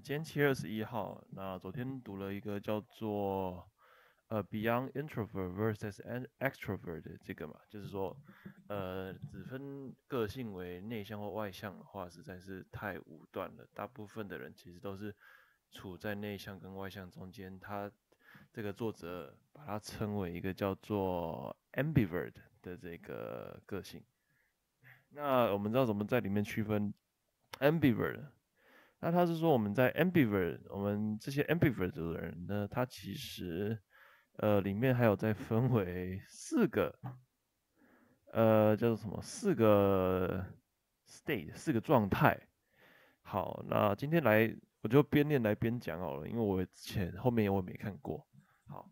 今天7月21号，那昨天读了一个叫做Beyond Introvert versus Extrovert 的这个嘛，就是说只分个性为内向或外向的话，实在是太武断了。大部分的人其实都是处在内向跟外向中间。他这个作者把它称为一个叫做 ambivert 的这个个性。那我们知道怎么在里面区分 ambivert？那他是说我们在 ambivert，我们这些 ambivert 的人呢，他其实里面还有再分为4个叫做什么4个 state 4个状态。好，那今天我就边念来边讲好了，因为我后面我也没看过。好，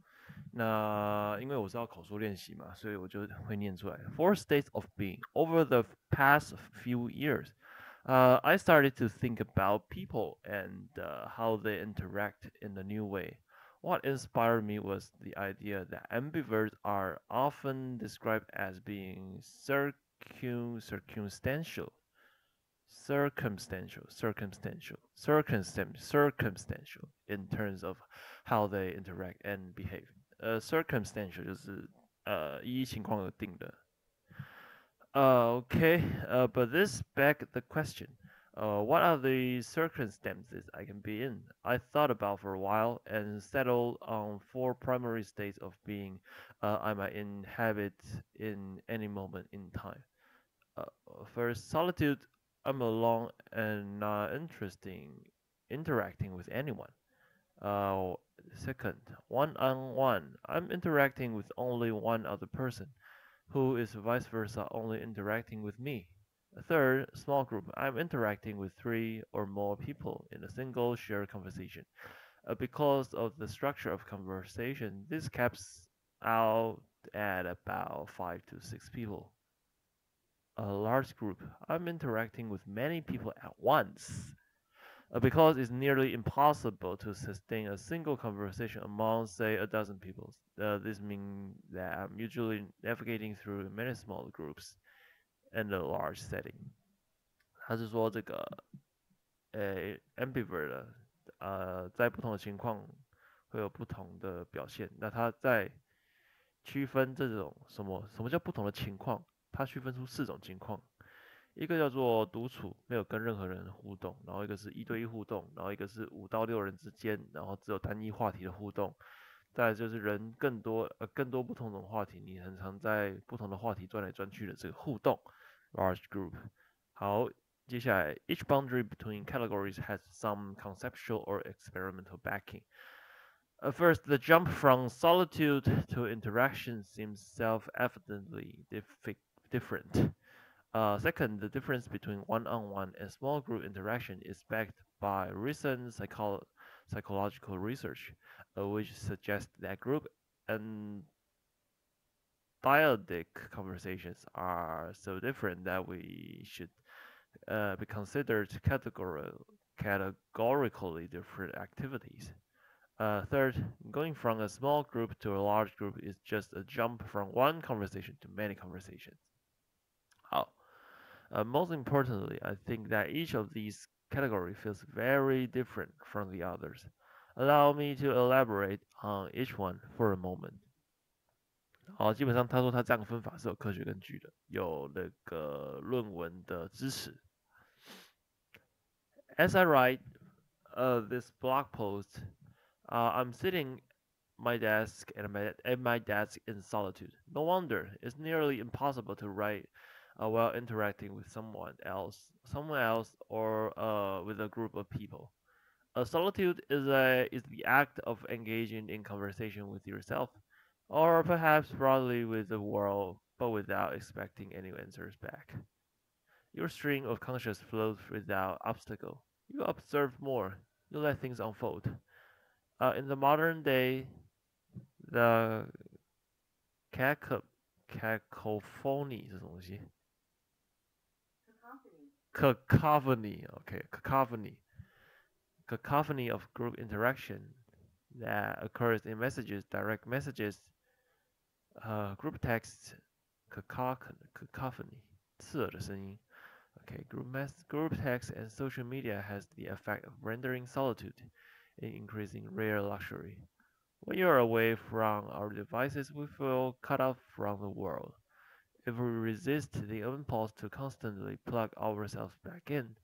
那因为我是要口说练习嘛，所以我就会念出来。Four states of being over the past few years. I started to think about people and how they interact in a new way. What inspired me was the idea that ambiverts are often described as being circumstantial, circumstantial in terms of how they interact and behave. Circumstantial 就是依情况而定的。Okay, but this begs the question. What are the circumstances I can be in? I thought about for a while and settled on 4 primary states of being I might inhabit in any moment in time. Uh, First, solitude. I'm alone and not interesting interacting with anyone. Uh, Second, one-on-one. I'm interacting with only one other person who is vice versa only interacting with me. Third, small group. I'm interacting with 3 or more people in a single shared conversation. Because of the structure of conversation, this caps out at about 5 to 6 people. A large group. I'm interacting with many people at once. Because it's nearly impossible to sustain a single conversation among, say, a dozen people. This means that I'm usually navigating through many small groups in a large setting. 他是说这个ambivert 的在不同的情况会有不同的表现。那他在区分这种什么叫不同的情况？他区分出4种情况。一个叫做独处，没有跟任何人互动，然后一个是1对1互动，然后一个是5到6人之间，然后只有单一话题的互动。再来就是人更多不同种话题，你很常在不同的话题转来转去的这个互动 large group。好，接下来 each boundary between categories has some conceptual or experimental backing. First, the jump from solitude to interaction seems self-evidently different. Second, the difference between one-on-one and small group interaction is backed by recent psychological research, which suggests that group and dyadic conversations are so different that we should be considered categorically different activities. Third, going from a small group to a large group is just a jump from one conversation to many conversations. 好。Most importantly, I think that each of these categories feels very different from the others. Allow me to elaborate on each one for a moment. 好，基本上他说他这样分法是有科学根据的，有那个论文的支持。As I write this blog post, I'm sitting my desk at my desk in solitude. No wonder it's nearly impossible to write while interacting with someone else, or with a group of people. Solitude is the act of engaging in conversation with yourself, or perhaps broadly with the world, but without expecting any answers back. Your stream of conscious flows without obstacle. You observe more. You let things unfold. In the modern day, the cacophony 是什么东西？ cacophony, okay, cacophony of group interaction that occurs in messages, direct messages, group texts, cacophony, 刺耳的声音 Okay, group text and social media has the effect of rendering solitude an increasing rare luxury. When you are away from our devices, we feel cut off from the world. If we resist the impulse to constantly plug ourselves back in,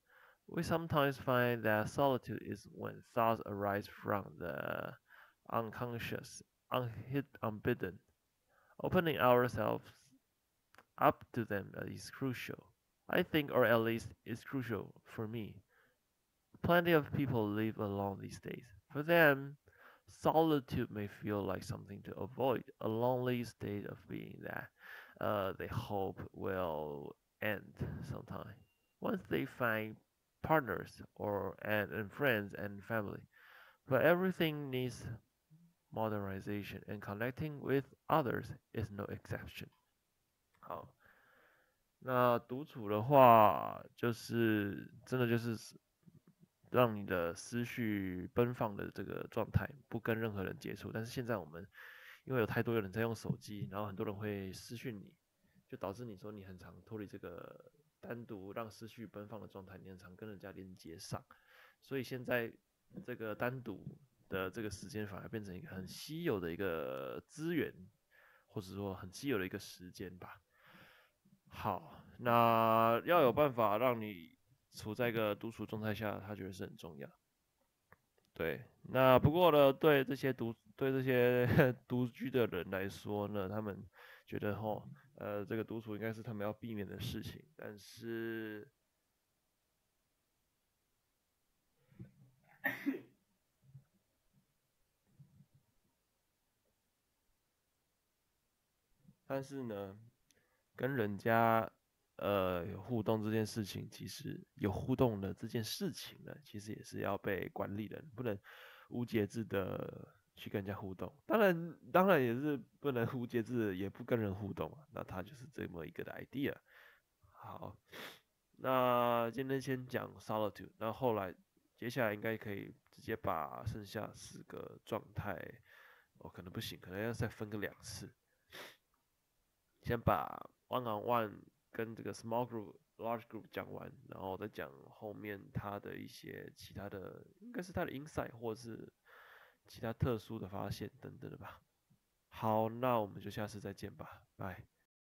we sometimes find that solitude is when thoughts arise from the unconscious, unbidden. Opening ourselves up to them is crucial. I think, or at least it's crucial for me. Plenty of people live alone these days. For them, solitude may feel like something to avoid, a lonely state of being that they hope will end sometime. Once they find partners and friends and family. But everything needs modernization, and connecting with others is no exception. 好，那独处的话，就是真的就是让你的思绪奔放的这个状态，不跟任何人接触。但是现在我们因为有太多人在用手机，然后很多人会私讯你，就导致你说你很常脱离这个单独让思绪奔放的状态，你很常跟人家连接上。所以现在这个单独的这个时间反而变成一个很稀有的一个资源，或者说很稀有的一个时间吧。好，那要有办法让你处在一个独处状态下，他觉得是很重要。对，那不过呢，对这些独居的人来说呢，他们觉得吼，这个独处应该是他们要避免的事情，但是呢，跟人家有互动这件事情，其实有互动的这件事情呢，其实也是要被管理的，不能无节制的去跟人家互动。当然也是不能无节制的，也不跟人互动啊。那它就是这么一个的 idea。好，那今天先讲 solitude，那后来接下来应该可以直接把剩下4个状态，哦，可能不行，可能要再分个2次。先把 one on one 跟这个 small group、large group 讲完，然后再讲后面它的一些其他的，应该是它的 insight 或是其他特殊的发现等等的吧。好，那我们就下次再见吧，拜。